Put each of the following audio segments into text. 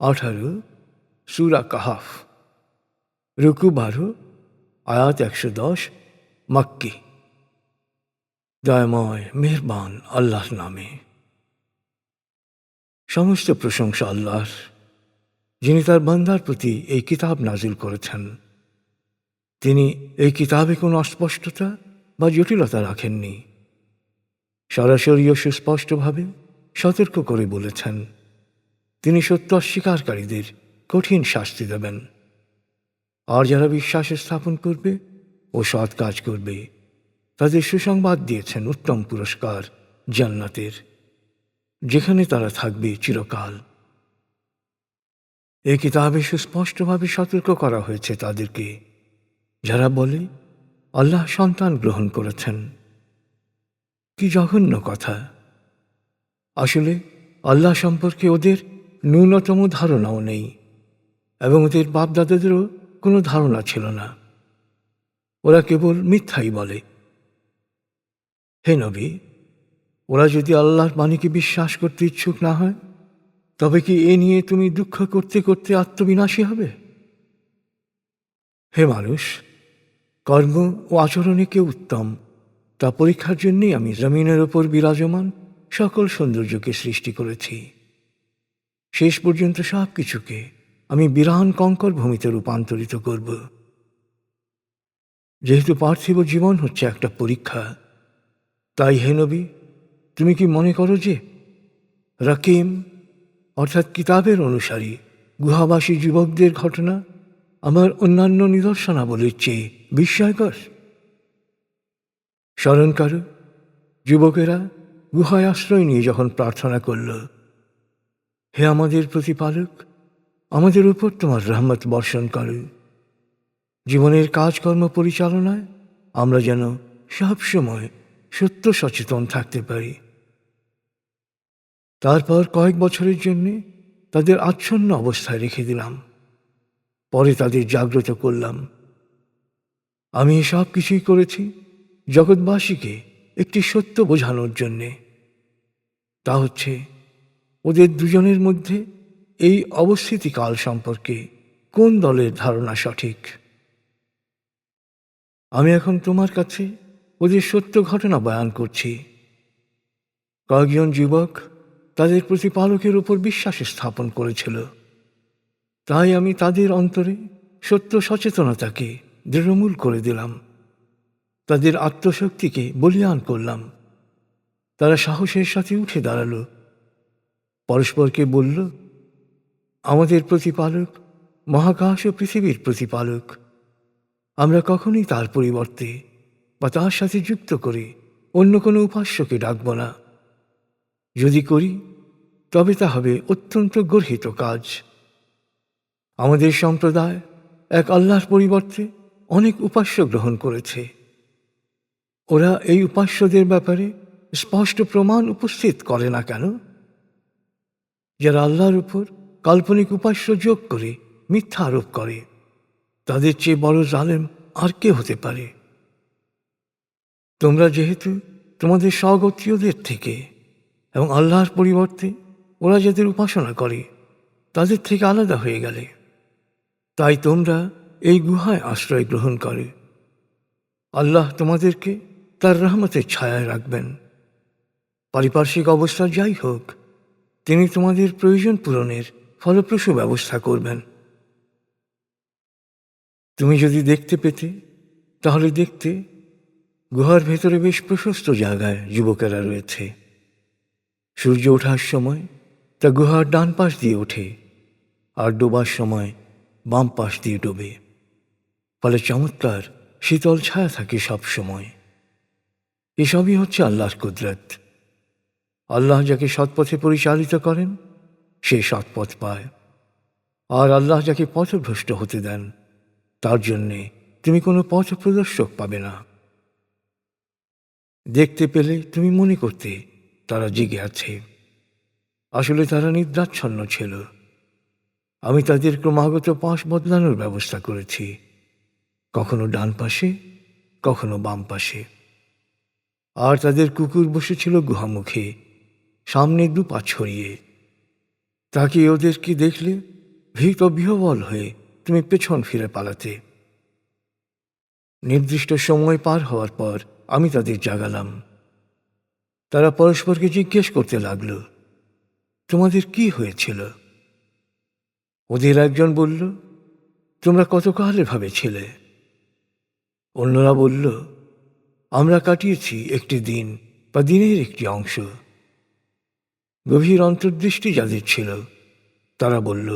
18 সূরা কাহাফ, রুকু 12, আয়াত 110, মক্কি। দয়াময় মেহেরবান আল্লাহর নামে। সমস্ত প্রশংসা আল্লাহর, যিনি তার বান্দার প্রতি এই কিতাব নাজিল করেছেন। তিনি এই কিতাবে কোনো অস্পষ্টতা বা জটিলতা রাখেননি। সরাসরি ও সুস্পষ্টভাবে সতর্ক করে বলেছেন, তিনি সত্য অস্বীকারীদের কঠিন শাস্তি দেবেন। আর যারা বিশ্বাস স্থাপন করবে ও সৎ কাজ করবে, তাদের সুসংবাদ দিয়েছেন উত্তম পুরস্কার জান্নাতের, যেখানে তারা থাকবে চিরকাল। এই কিতাবে সুস্পষ্টভাবে সতর্ক করা হয়েছে তাদেরকে যারা বলে আল্লাহ সন্তান গ্রহণ করেছেন। কি জঘন্য কথা! আসলে আল্লাহ সম্পর্কে ওদের ন্যূনতম ধারণাও নেই, এবং ওদের বাপদাদাদেরও কোনো ধারণা ছিল না। ওরা কেবল মিথ্যাই বলে। হে নবী, ওরা যদি আল্লাহর বাণীকে বিশ্বাস করতে ইচ্ছুক না হয়, তবে কি এ নিয়ে তুমি দুঃখ করতে করতে আত্মবিনাশী হবে? হে মানুষ, কর্ম ও আচরণে কে উত্তম তা পরীক্ষার জন্যই আমি জমিনের ওপর বিরাজমান সকল সৌন্দর্যকে সৃষ্টি করেছি। শেষ পর্যন্ত সব কিছুকে আমি বিরান কঙ্কর ভূমিতে রূপান্তরিত করব। যেহেতু পার্থিব জীবন হচ্ছে একটা পরীক্ষা, তাই হে নবী, তুমি কি মনে করো যে রাকিম অর্থাৎ কিতাবের অনুসারী গুহাবাসী যুবকদের ঘটনা আমার অন্যান্য নিদর্শনাবলীর চেয়ে বিস্ময়কর? স্মরণ করো, যুবকেরা গুহায় আশ্রয় নিয়ে যখন প্রার্থনা করল, হে আমাদের প্রতিপালক, আমাদের উপর তোমার রহমত বর্ষণ করো। জীবনের কাজকর্ম পরিচালনায় আমরা যেন সবসময় সত্য সচেতন থাকতে পারি। তারপর কয়েক বছরের জন্যে তাদের আচ্ছন্ন অবস্থায় রেখে দিলাম, পরে তাদের জাগ্রত করলাম। আমি সব কিছুই করেছি জগৎবাসীকে একটি সত্য বোঝানোর জন্যে। তা হচ্ছে, ওদের দুজনের মধ্যে এই অবস্থিতিকাল সম্পর্কে কোন দলের ধারণা সঠিক। আমি এখন তোমার কাছে ওদের সত্য ঘটনা বয়ান করছি। কয়েকজন যুবক তাদের প্রতিপালকের উপর বিশ্বাস স্থাপন করেছিল, তাই আমি তাদের অন্তরে সত্য সচেতনতাকে দৃঢ়মূল করে দিলাম। তাদের আত্মশক্তিকে বলীয়ান করলাম। তারা সাহসের সাথে উঠে দাঁড়ালো, পরস্পরকে বলল, আমাদের প্রতিপালক মহাকাশ ও পৃথিবীর প্রতিপালক। আমরা কখনোই তার পরিবর্তে বা তার সাথে যুক্ত করে অন্য কোনো উপাস্যকে ডাকব না। যদি করি, তবে তা হবে অত্যন্ত গর্হিত কাজ। আমাদের সম্প্রদায় এক আল্লাহর পরিবর্তে অনেক উপাস্য গ্রহণ করেছে। ওরা এই উপাস্যদের ব্যাপারে স্পষ্ট প্রমাণ উপস্থিত করে না কেন? যারা আল্লাহর উপর কাল্পনিক উপাস্য যোগ করে মিথ্যা আরোপ করে, তাদের চেয়ে বড় জালেম আর কে হতে পারে? তোমরা যেহেতু তোমাদের স্বগোত্রীয়দের থেকে এবং আল্লাহর পরিবর্তে ওরা যাদের উপাসনা করে তাদের থেকে আলাদা হয়ে গেলে, তাই তোমরা এই গুহায় আশ্রয় গ্রহণ করে। আল্লাহ তোমাদেরকে তার রহমতের ছায়ায় রাখবেন। পারিপার্শ্বিক অবস্থা যাই হোক, তিনি তোমাদের প্রয়োজন পূরণের ফলপ্রসূ ব্যবস্থা করবেন। তুমি যদি দেখতে পেতে, তাহলে দেখতে গুহার ভেতরে বেশ প্রশস্ত জায়গায় যুবকেরা রয়েছে। সূর্য ওঠার সময় তা গুহার ডান পাশ দিয়ে ওঠে, আর ডোবার সময় বাম পাশ দিয়ে ডোবে। ফলে চমৎকার শীতল ছায়া থাকে সব সময়। এসবই হচ্ছে আল্লাহর কুদরত। আল্লাহ যাকে সৎপথে পরিচালিত করেন, সে সৎপথ পায়। আর আল্লাহ যাকে পথভ্রষ্ট হতে দেন, তার জন্যে তুমি কোনো পথ প্রদর্শক পাবে না। দেখতে পেলে তুমি মনে করতে তারা জেগে আছে, আসলে তারা নিদ্রাচ্ছন্ন ছিল। আমি তাদের ক্রমাগত পাশ বদলানোর ব্যবস্থা করেছি, কখনো ডান পাশে, কখনো বাম পাশে। আর তাদের কুকুর বসেছিল গুহামুখে, সামনে 2 পা ছড়িয়ে। তাকে ওদের কি দেখলে ভীত বিহ্বল হয়ে তুমি পেছন ফিরে পালাতে। নির্দিষ্ট সময় পার হওয়ার পর আমি তাদের জাগালাম। তারা পরস্পরকে জিজ্ঞেস করতে লাগল, তোমাদের কি হয়েছিল? ওদের একজন বলল, তোমরা কতকাল এভাবে ছিলে? অন্যরা বলল, আমরা কাটিয়েছি একটি দিন বা দিনের একটি অংশ। গভীর অন্তর্দৃষ্টি যাদের ছিল তারা বলল,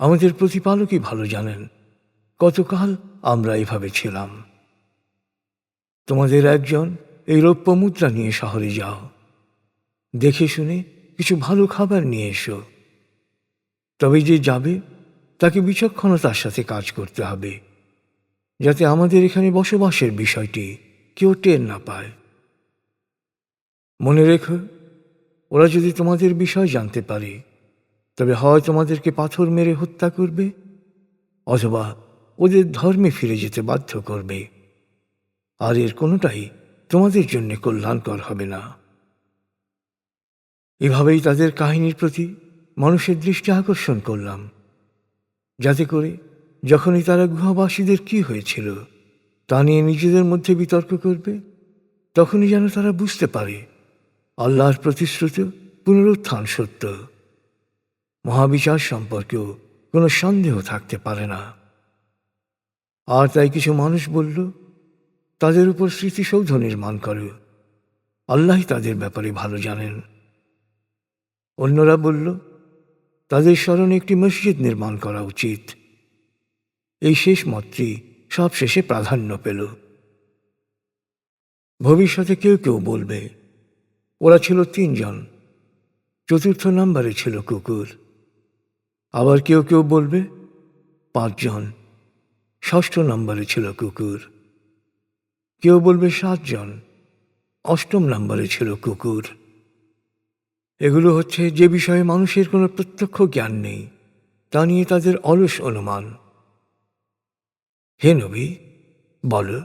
আমাদের প্রতিপালকই ভালো জানেন কতকাল আমরা এভাবে ছিলাম। তোমাদের একজন এই রৌপ্য মুদ্রা নিয়ে শহরে যাও, দেখে শুনে কিছু ভালো খাবার নিয়ে এসো। তবে যে যাবে তাকে বিচক্ষণতার সাথে কাজ করতে হবে, যাতে আমাদের এখানে বসবাসের বিষয়টি কেউ টের না পায়। মনে রেখো, ওরা যদি তোমাদের বিষয় জানতে পারে তবে হয় তোমাদেরকে পাথর মেরে হত্যা করবে, অথবা ওদের ধর্মে ফিরে যেতে বাধ্য করবে, আর এর কোনোটাই তোমাদের জন্য কল্যাণকর হবে না। এভাবেই তাদের কাহিনীর প্রতি মানুষের দৃষ্টি আকর্ষণ করলাম, যাতে করে যখনই তারা গুহাবাসীদের কি হয়েছিল তা নিয়ে নিজেদের মধ্যে বিতর্ক করবে, তখনই যেন তারা বুঝতে পারে আল্লাহর প্রতিশ্রুত পুনরুত্থান সত্য। মহাবিচার সম্পর্কেও কোনো সন্দেহ থাকতে পারে না। আর তাই কিছু মানুষ বলল, তাদের উপর স্মৃতিসৌধ নির্মাণ করো, আল্লাহই তাদের ব্যাপারে ভালো জানেন। অন্যরা বলল, তাদের স্মরণে একটি মসজিদ নির্মাণ করা উচিত। এই শেষ মতটি সব শেষে প্রাধান্য পেল। ভবিষ্যতে কেউ কেউ বলবে, ওরা ছিল 3 জন, চতুর্থ নম্বরে ছিল কুকুর। আবার কেউ কেউ বলবে 5 জন, ষষ্ঠ নম্বরে ছিল কুকুর। কেউ বলবে 7 জন, অষ্টম নম্বরে ছিল কুকুর। এগুলো হচ্ছে যে বিষয়ে মানুষের কোনো প্রত্যক্ষ জ্ঞান নেই, তা নিয়ে তাদের অলস অনুমান। হে নবী, বলো,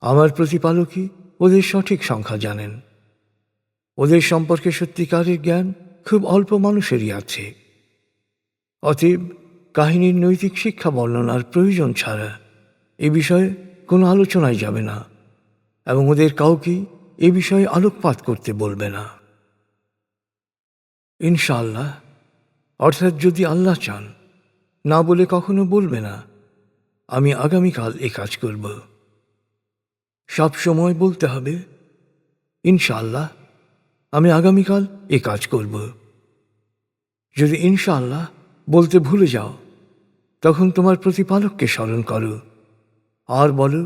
আমার প্রতিপালকই ওদের সঠিক সংখ্যা জানেন। ওদের সম্পর্কে সত্যিকারের জ্ঞান খুব অল্প মানুষেরই আছে। অতএব কাহিনীর নৈতিক শিক্ষা বর্ণনার প্রয়োজন ছাড়া এ বিষয়ে কোনো আলোচনায় যাবে না, এবং ওদের কাউকেই এ বিষয়ে আলোকপাত করতে বলবে না। ইনশাআল্লাহ, অর্থাৎ যদি আল্লাহ চান, না বলে কখনো বলবে না আমি আগামীকাল এ কাজ করব। সব সময় বলতে হবে, ইনশাআল্লাহ আমি আগামীকাল এ কাজ করব। যদি ইনশাআল্লাহ বলতে ভুলে যাও, তখন তোমার প্রতিপালককে স্মরণ করো আর বলো,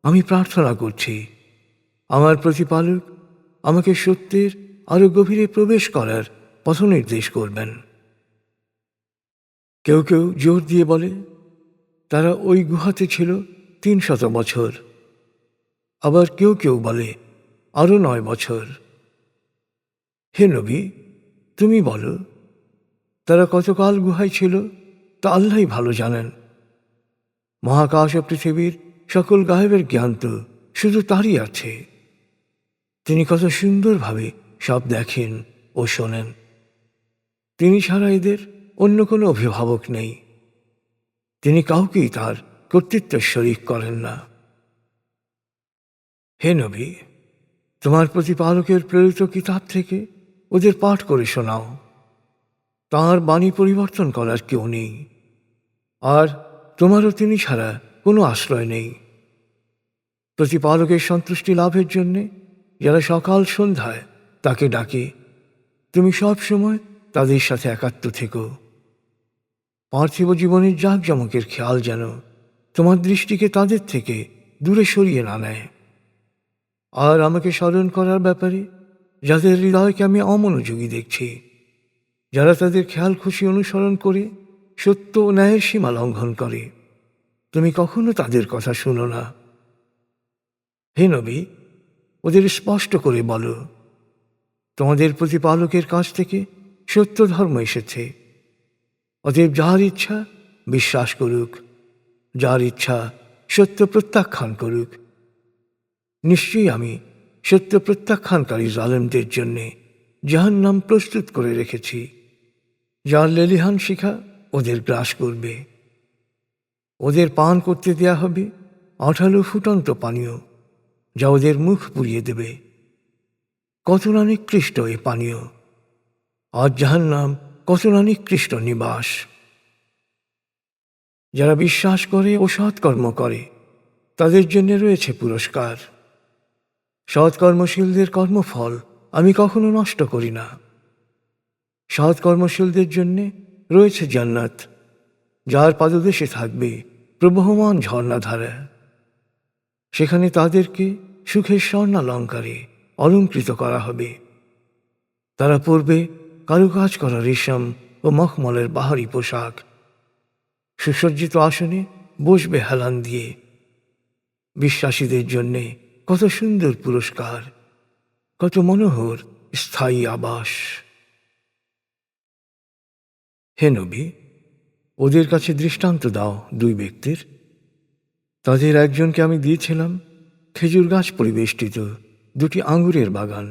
আমি প্রার্থনা করছি আমার প্রতিপালক আমাকে সত্যের আরো গভীরে প্রবেশ করার পথ নির্দেশ করবেন। কেউ কেউ জোর দিয়ে বলে তারা ওই গুহাতে ছিল 300 বছর। আবার কেউ কেউ বলে আরো 9 বছর। হে নবী, তুমি বলো, তারা কতকাল গুহায় ছিল তা আল্লাহই ভালো জানেন। মহাকাশ ও পৃথিবীর সকল গায়েবের জ্ঞান তো শুধু তারই আছে। তিনি কত সুন্দরভাবে সব দেখেন ও শোনেন। তিনি ছাড়া এদের অন্য কোনো অভিভাবক নেই। তিনি কাউকেই তার কর্তৃত্বের শরীক করেন না। হে নবী, তোমার প্রতিপালকের প্রেরিত কিতাব থেকে ওদের পাঠ করে শোনাও। তাঁর বাণী পরিবর্তন করার কেউ নেই, আর তোমারও তিনি ছাড়া কোনো আশ্রয় নেই। প্রতিপালকের সন্তুষ্টি লাভের জন্যে যারা সকাল সন্ধ্যায় তাকে ডাকে, তুমি সব সময় তাদের সাথে একাত্ম থেকো। পার্থিব জীবনের জাঁকজমকের খেয়াল যেন তোমার দৃষ্টিকে তাদের থেকে দূরে সরিয়ে না নেয়। আর আমাকে স্মরণ করার ব্যাপারে যাদের হৃদয়কে আমি অমনোযোগী দেখছি, যারা তাদের খেয়াল খুশি অনুসরণ করে সত্য ও ন্যায়ের সীমা লঙ্ঘন করে, তুমি কখনো তাদের কথা শুনো না। হে নবী, ওদের স্পষ্ট করে বলো, তোমাদের প্রতিপালকের কাছ থেকে সত্য ধর্ম এসেছে। অতএব যার ইচ্ছা বিশ্বাস করুক, যার ইচ্ছা সত্য প্রত্যাখ্যান করুক। নিশ্চয়ই আমি সত্য প্রত্যাখ্যানকারী জালেমদের জন্যে জাহান্নাম প্রস্তুত করে রেখেছি, যার লেলিহান শিখা ওদের গ্রাস করবে। ওদের পান করতে দেয়া হবে আঠালো ফুটন্ত পানীয়, যা ওদের মুখ পুড়িয়ে দেবে। কত না নিকৃষ্ট এ পানীয়, আর জাহান্নাম কত না নিকৃষ্ট নিবাস। যারা বিশ্বাস করে ও সৎকর্ম করে তাদের জন্য রয়েছে পুরস্কার। সৎকর্মশীলদের কর্মফল আমি কখনো নষ্ট করি না। সৎকর্মশীলদের জন্যে রয়েছে জান্নাত, যার পাদদেশে থাকবে প্রবহমান ঝর্ণাধারা। সেখানে তাদেরকে সুখের স্বর্ণালঙ্কারে অলঙ্কৃত করা হবে। তারা পরবে কারুকাজ করা রেশম ও মখমলের বাহারি পোশাক। সুসজ্জিত আসনে বসবে হেলান দিয়ে। বিশ্বাসীদের জন্যে কত সুন্দর পুরস্কার, কত মনোহর স্থায়ী আবাস। হে নবী, ওদের কাছে দৃষ্টান্ত দাও দুই ব্যক্তির। তাদের একজনকে আমি দিয়েছিলাম খেজুর গাছ পরিবেষ্টিত দুটি আঙ্গুরের বাগান,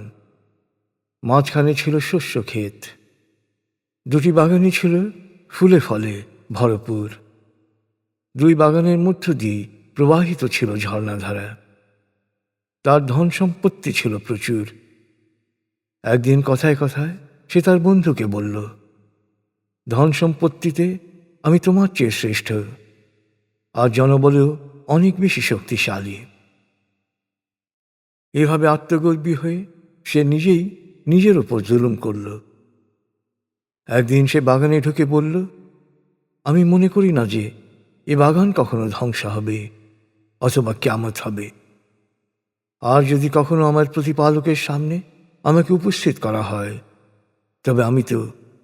মাঝখানে ছিল শস্য ক্ষেত। দুটি বাগানই ছিল ফুলে ফলে ভরপুর। দুই বাগানের মধ্য দিয়ে প্রবাহিত ছিল ঝর্ণাধারা। তার ধন সম্পত্তি ছিল প্রচুর। একদিন কথায় কথায় সে তার বন্ধুকে বলল, ধন সম্পত্তিতে আমি তোমার চেয়ে শ্রেষ্ঠ, আর জনবলেও অনেক বেশি শক্তিশালী। এভাবে আত্মগর্বী হয়ে সে নিজেই নিজের ওপর জুলুম করল। একদিন সে বাগানে ঢুকে বলল, আমি মনে করি না যে এ বাগান কখনো ধ্বংস হবে অথবা কিয়ামত হবে। আর যদি কখনো আমার প্রতিপালকের সামনে আমাকে উপস্থিত করা হয়, তবে আমি তো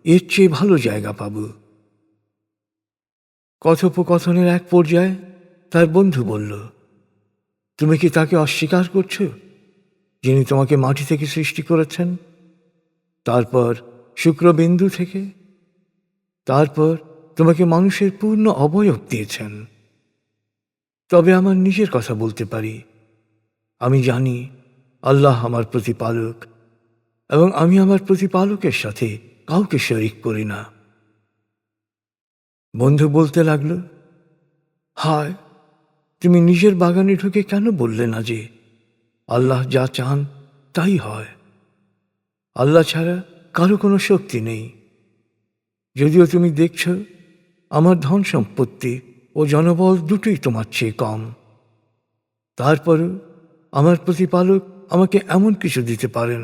এর চেয়ে ভালো জায়গা পাব। কথোপকথনের এক পর্যায়ে তার বন্ধু বলল, তুমি কি তাকে অস্বীকার করছো যিনি তোমাকে মাটি থেকে সৃষ্টি করেছেন, তারপর শুক্রবিন্দু থেকে, তারপর তোমাকে মানুষের পূর্ণ অবয়ব দিয়েছেন? তবে আমার নিজের কথা বলতে পারি। আমি জানি আল্লাহ আমার প্রতিপালক, এবং আমি আমার প্রতিপালকের সাথে কাউকে শরীক করি না। বন্ধু বলতে লাগল, হায়, তুমি নিজের বাগানে ঢুকে কেন বললে না যে আল্লাহ যা চান তাই হয়? আল্লাহ ছাড়া কারো কোনো শক্তি নেই। যদিও তুমি দেখছ আমার ধন সম্পত্তি ও জনবল দুটোই তোমার চেয়ে কম, তারপরও আমার প্রতিপালক আমাকে এমন কিছু দিতে পারেন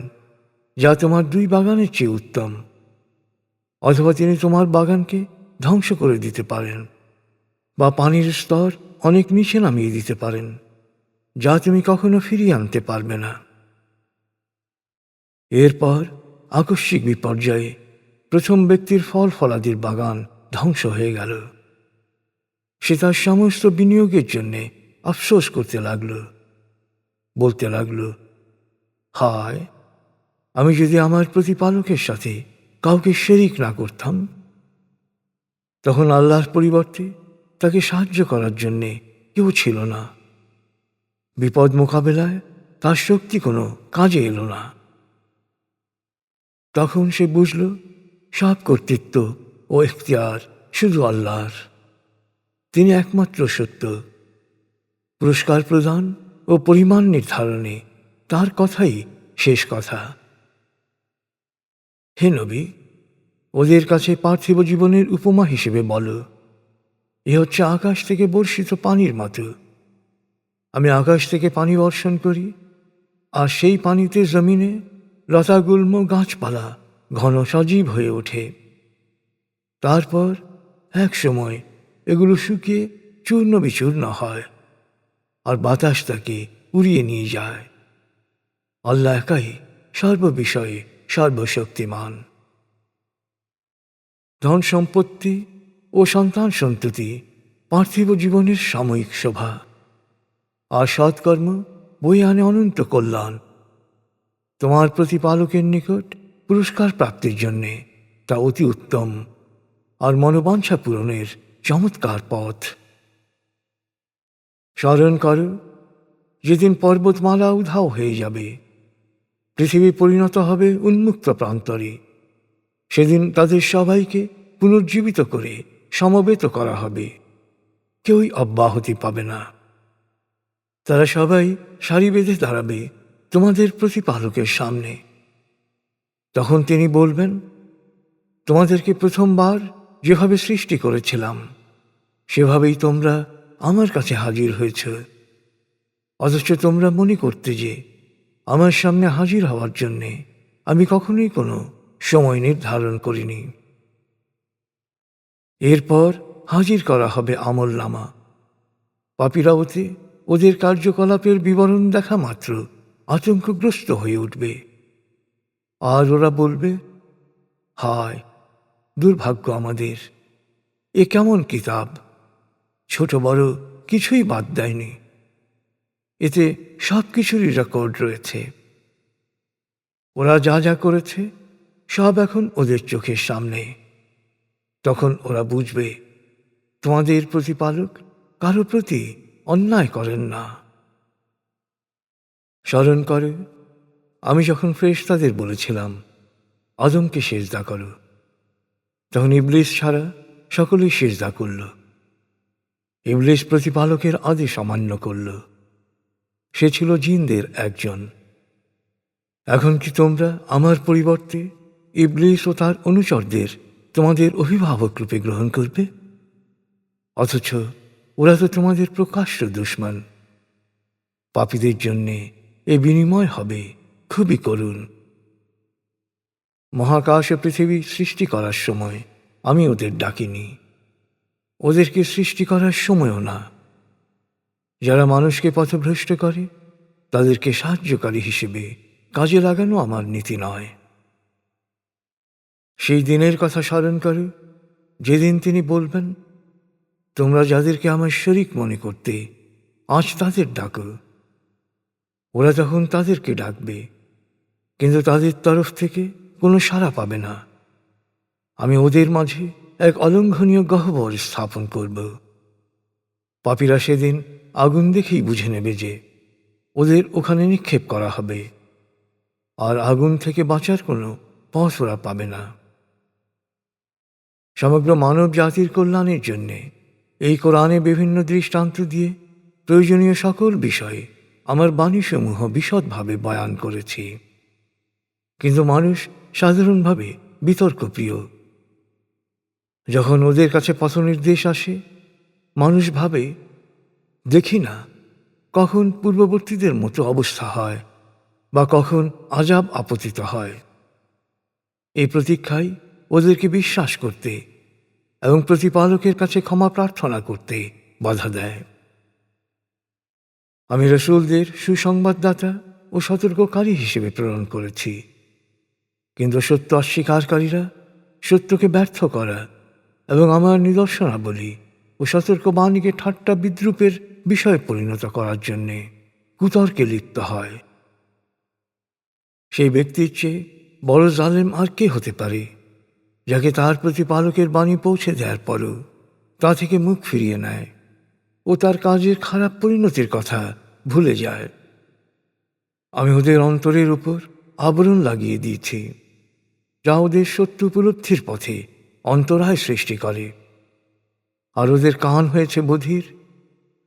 যা তোমার দুই বাগানের চেয়ে উত্তম। অথবা তিনি তোমার বাগানকে ধ্বংস করে দিতে পারেন, বা পানির স্তর অনেক নিচে নামিয়ে দিতে পারেন, যা তুমি কখনো ফিরিয়ে আনতে পারবে না। এরপর আকস্মিক বিপর্যয়ে প্রথম ব্যক্তির ফল ফলাদির বাগান ধ্বংস হয়ে গেল। সে তার সমস্ত বিনিয়োগের জন্যে আফসোস করতে লাগল, বলতে লাগল, হায়, আমি যদি আমার প্রতিপালকের সাথে কাউকে শরীক না করতাম। তখন আল্লাহর পরিবর্তে তাকে সাহায্য করার জন্যে কেউ ছিল না। বিপদ মোকাবেলায় তার শক্তি কোনো কাজে এলো না। তখন সে বুঝল সব কর্তৃত্ব ও এখতিয়ার শুধু আল্লাহর। তিনি একমাত্র সত্য। পুরস্কার প্রদান ও পরিমাণ নির্ধারণে তার কথাই শেষ কথা। হে নবী, ওদের কাছে পার্থিব জীবনের উপমা হিসেবে বলো, এ হচ্ছে আকাশ থেকে বর্ষিত পানির মতো। আমি আকাশ থেকে পানি বর্ষণ করি, আর সেই পানিতে জমিনে লতাগুল্ম গাছপালা ঘন সজীব হয়ে ওঠে। তারপর এক সময় এগুলো শুকিয়ে চূর্ণ বিচূর্ণ হয়, আর বাতাস তাকে উড়িয়ে নিয়ে যায়। আল্লাহ একাই সর্ববিষয়ে সর্বশক্তিমান। ধন সম্পত্তি ও সন্তান সন্ততি পার্থিব জীবনের সাময়িক শোভা, আর সৎকর্ম বয়ে আনে অনন্ত কল্যাণ। তোমার প্রতিপালকের নিকট পুরস্কার প্রাপ্তির জন্যে তা অতি উত্তম আর মনোবাঞ্ছা পূরণের চমৎকার পথ। স্মরণ করো, যেদিন পর্বতমালা উধাও হয়ে যাবে, পৃথিবী পরিণত হবে উন্মুক্ত প্রান্তরে। সেদিন তাদের সবাইকে পুনর্জীবিত করে সমবেত করা হবে, কেউই অব্যাহতি পাবে না। তারা সবাই সারি বেঁধে দাঁড়াবে তোমাদের প্রতিপালকের সামনে। তখন তিনি বলবেন, তোমাদেরকে প্রথমবার যেভাবে সৃষ্টি করেছিলাম সেভাবেই তোমরা আমার কাছে হাজির হয়েছ, অথচ তোমরা মনে করতে যে আমার সামনে হাজির হওয়ার জন্যে আমি কখনোই কোনো সময় নির্ধারণ করিনি। এরপর হাজির করা হবে আমলনামা। পাপীরা ওতে ওদের কার্যকলাপের বিবরণ দেখা মাত্র আতঙ্কগ্রস্ত হয়ে উঠবে, আর ওরা বলবে, হায় দুর্ভাগ্য আমাদের, এ কেমন কিতাব, ছোট বড় কিছুই বাদ দেয়নি, এতে সব কিছুরই রেকর্ড রয়েছে। ওরা যা যা করেছে সব এখন ওদের চোখের সামনে। তখন ওরা বুঝবে তোমাদের প্রতিপালক কারো প্রতি অন্যায় করেন না। স্মরণ করে, আমি যখন ফেরেশতাদের বলেছিলাম আদমকে সিজদা করো, তখন ইবলিস ছাড়া সকলেই সিজদা করল। ইবলিস প্রতিপালকের আদেশ অমান্য করল। সে ছিল জিনদের একজন। এখন কি তোমরা আমার পরিবর্তে ইবলিস ও তার অনুচরদের তোমাদের অভিভাবক রূপে গ্রহণ করবে? অথচ ওরা তো তোমাদের প্রকাশ্য দুশমন। পাপীদের জন্যে এ বিনিময় হবে খুবই করুণ। মহাকাশ ও পৃথিবী সৃষ্টি করার সময় আমি ওদের ডাকিনি, ওদেরকে সৃষ্টি করার সময়ও না। যারা মানুষকে পথভ্রষ্ট করে তাদেরকে সাহায্যকারী হিসেবে কাজে লাগানো আমার নীতি নয়। সেই দিনের কথা স্মরণ করো যেদিন তিনি বলবেন, তোমরা যাদেরকে আমার শরীক মনে করতে আজ তাদের ডাকো। ওরা তখন তাদেরকে ডাকবে, কিন্তু তাদের তরফ থেকে কোনো সাড়া পাবে না। আমি ওদের মাঝে এক অলঙ্ঘনীয় গহ্বর স্থাপন করব। পাপীরা সেদিন আগুন দেখেই বুঝে নেবে যে ওদের ওখানে নিক্ষেপ করা হবে, আর আগুন থেকে বাঁচার কোনো পথ ওরা পাবে না। সমগ্র মানব জাতির কল্যাণের জন্যে এই কোরআনে বিভিন্ন দৃষ্টান্ত দিয়ে প্রয়োজনীয় সকল বিষয়ে আমার বাণীসমূহ বিশদভাবে বয়ান করেছি। কিন্তু মানুষ সাধারণভাবে বিতর্কপ্রিয়। যখন ওদের কাছে পথনির্দেশ আসে, মানুষ ভাবে, দেখি না কখন পূর্ববর্তীদের মতো অবস্থা হয় বা কখন আযাব আপতিত হয়। এই প্রতীক্ষায় ওদেরকে বিশ্বাস করতে এবং প্রতিপালকের কাছে ক্ষমা প্রার্থনা করতে বাধা দেয়। আমি রাসূলদের সুসংবাদদাতা ও সতর্ককারী হিসেবে প্রেরণ করেছি, কিন্তু সত্য অস্বীকারীরা সত্যকে ব্যর্থ করা এবং আমার নিদর্শনাবলী ও সতর্কবাণীকে ঠাট্টা বিদ্রূপের বিষয়ে পরিণত করার জন্যে কুতর্কে লিপ্ত হয়। সেই ব্যক্তির চেয়ে বড় জালেম আর কে হতে পারে, যাকে তার প্রতিপালকের বাণী পৌঁছে দেওয়ার পরও তা থেকে মুখ ফিরিয়ে নেয় ও তার কাজের খারাপ পরিণতির কথা ভুলে যায়। আমি ওদের অন্তরের উপর আবরণ লাগিয়ে দিয়েছি, যা ওদের সত্য উপলব্ধির পথে অন্তরায় সৃষ্টি করে। আর ওদের কান হয়েছে বধির।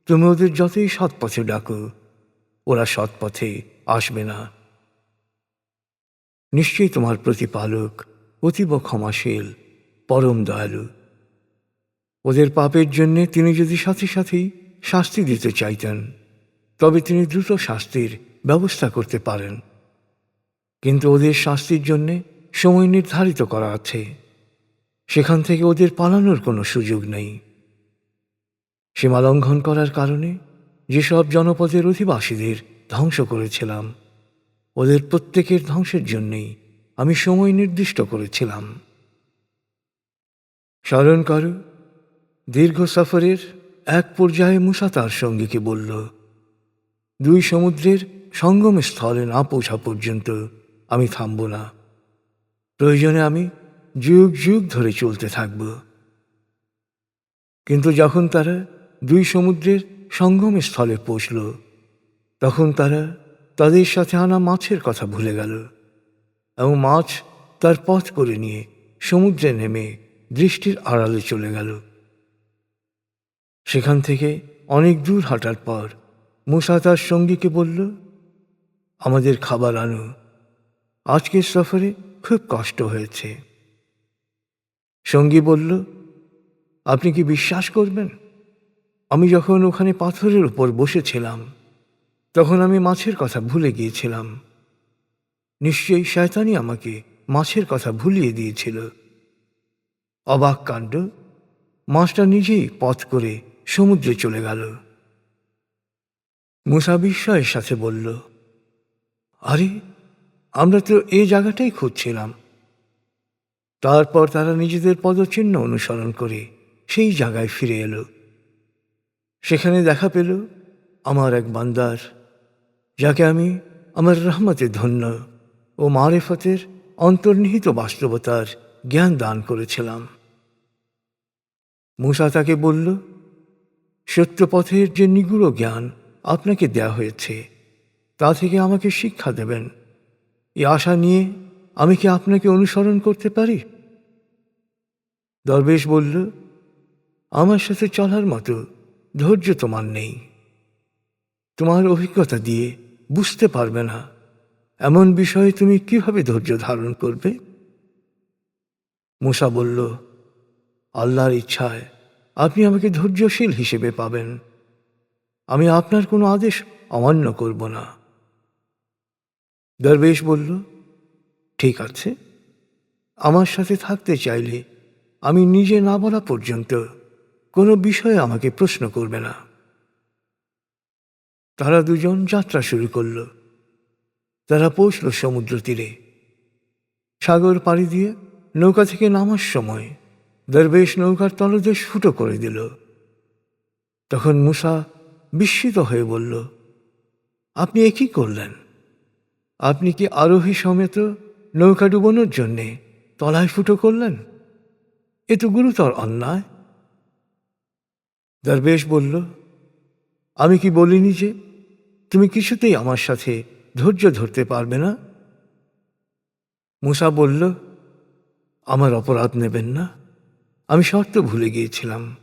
তুমি ওদের যতই সৎপথে ডাকো, ওরা সৎপথে আসবে না। নিশ্চয়ই তোমার প্রতিপালক অতীব ক্ষমাশীল, পরম দয়ালু। ওদের পাপের জন্যে তিনি যদি সাথে সাথেই শাস্তি দিতে চাইতেন, তবে তিনি দ্রুত শাস্তির ব্যবস্থা করতে পারেন। কিন্তু ওদের শাস্তির জন্যে সময় নির্ধারিত করা আছে, সেখান থেকে ওদের পালানোর কোনো সুযোগ নেই। সীমা লঙ্ঘন করার কারণে যেসব জনপদের অধিবাসীদের ধ্বংস করেছিলাম, ওদের প্রত্যেকের ধ্বংসের জন্যেই আমি সময় নির্দিষ্ট করেছিলাম। স্মরণ করো, দীর্ঘ সফরের এক পর্যায়ে মূসা তার সঙ্গীকে বলল, দুই সমুদ্রের সঙ্গম স্থলে না পৌঁছা পর্যন্ত আমি থামব না। প্রয়োজনে আমি যুগ যুগ ধরে চলতে থাকব। কিন্তু যখন তারা দুই সমুদ্রের সঙ্গম স্থলে পৌঁছল, তখন তারা তাদের সাথে আনা মাছের কথা ভুলে গেল এবং মাছ তার পথ করে নিয়ে সমুদ্রে নেমে দৃষ্টির আড়ালে চলে গেল। সেখান থেকে অনেক দূর হাঁটার পর মূসা তার সঙ্গীকে বলল, আমাদের খাবার আনো, আজকের সফরে খুব কষ্ট হয়েছে। সঙ্গী বলল, আপনি কি বিশ্বাস করবেন, আমি যখন ওখানে পাথরের উপর বসেছিলাম তখন আমি মাছের কথা ভুলে গিয়েছিলাম। নিশ্চয়ই শয়তানি আমাকে মাছের কথা ভুলিয়ে দিয়েছিল। অবাক কাণ্ড, মাছটা নিজেই পথ করে সমুদ্রে চলে গেল। মূসা বিস্ময়ের সাথে বলল, আরে, আমরা তো এই জায়গাটাই খুঁজছিলাম। তারপর তারা নিজেদের পদচিহ্ন অনুসরণ করে সেই জায়গায় ফিরে এলো। সেখানে দেখা পেল আমার এক বান্দার, যাকে আমি আমার রহমতে ধন্য ও মারেফতের অন্তর্নিহিত বাস্তবতার জ্ঞান দান করেছিলাম। মূসা তাকে বলল, সত্যপথের যে নিগুড় জ্ঞান আপনাকে দেয়া হয়েছে তা থেকে আমাকে শিক্ষা দেবেন, এই আশা নিয়ে আমি কি আপনাকে অনুসরণ করতে পারি? দরবেশ বলল, আমার সাথে চলার মতো ধৈর্য তোমার নেই। তোমার অভিজ্ঞতা দিয়ে বুঝতে পারবে না এমন বিষয়ে তুমি কিভাবে ধৈর্য ধারণ করবে? মূসা বলল, আল্লাহর ইচ্ছায় আপনি আমাকে ধৈর্যশীল হিসেবে পাবেন। আমি আপনার কোনো আদেশ অমান্য করব না। দরবেশ বলল, ঠিক আছে, আমার সাথে থাকতে চাইলে আমি নিজে না বলা পর্যন্ত কোনো বিষয়ে আমাকে প্রশ্ন করবে না। তারা দুজন যাত্রা শুরু করল। তারা পৌঁছল সমুদ্র তীরে। সাগর পাড়ি দিয়ে নৌকা থেকে নামার সময় দরবেশ নৌকার তলদেশ ফুটো করে দিল। তখন মূসা বিস্মিত হয়ে বলল, আপনি এ কি করলেন? আপনি কি আরোহী সমেত নৌকা ডুবানোর জন্যে তলায় ফুটো করলেন? এ তো গুরুতর অন্যায়। দরবেশ বলল, আমি কি বলিনি যে তুমি কিছুতেই আমার সাথে ধৈর্য ধরতে পারবে না? মূসা বলল, আমার অপরাধ নেবেন না, আমি শর্ত ভুলে গিয়েছিলাম।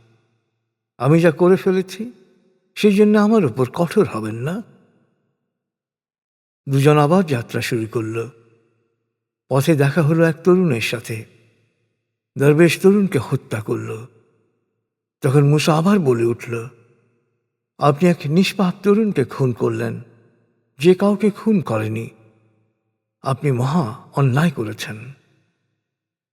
আমি যা করে ফেলেছি সেই জন্য আমার উপর কঠোর হবেন না। দুজন আবার যাত্রা শুরু করল। পথে দেখা হলো এক তরুণের সাথে। দরবেশ তরুণকে হত্যা করল। তখন মূসা আবার বলে উঠল, আপনি এক নিষ্পাপ তরুণকে খুন করলেন, যে কাউকে খুন করেনি। আপনি মহা অন্যায় করেছেন।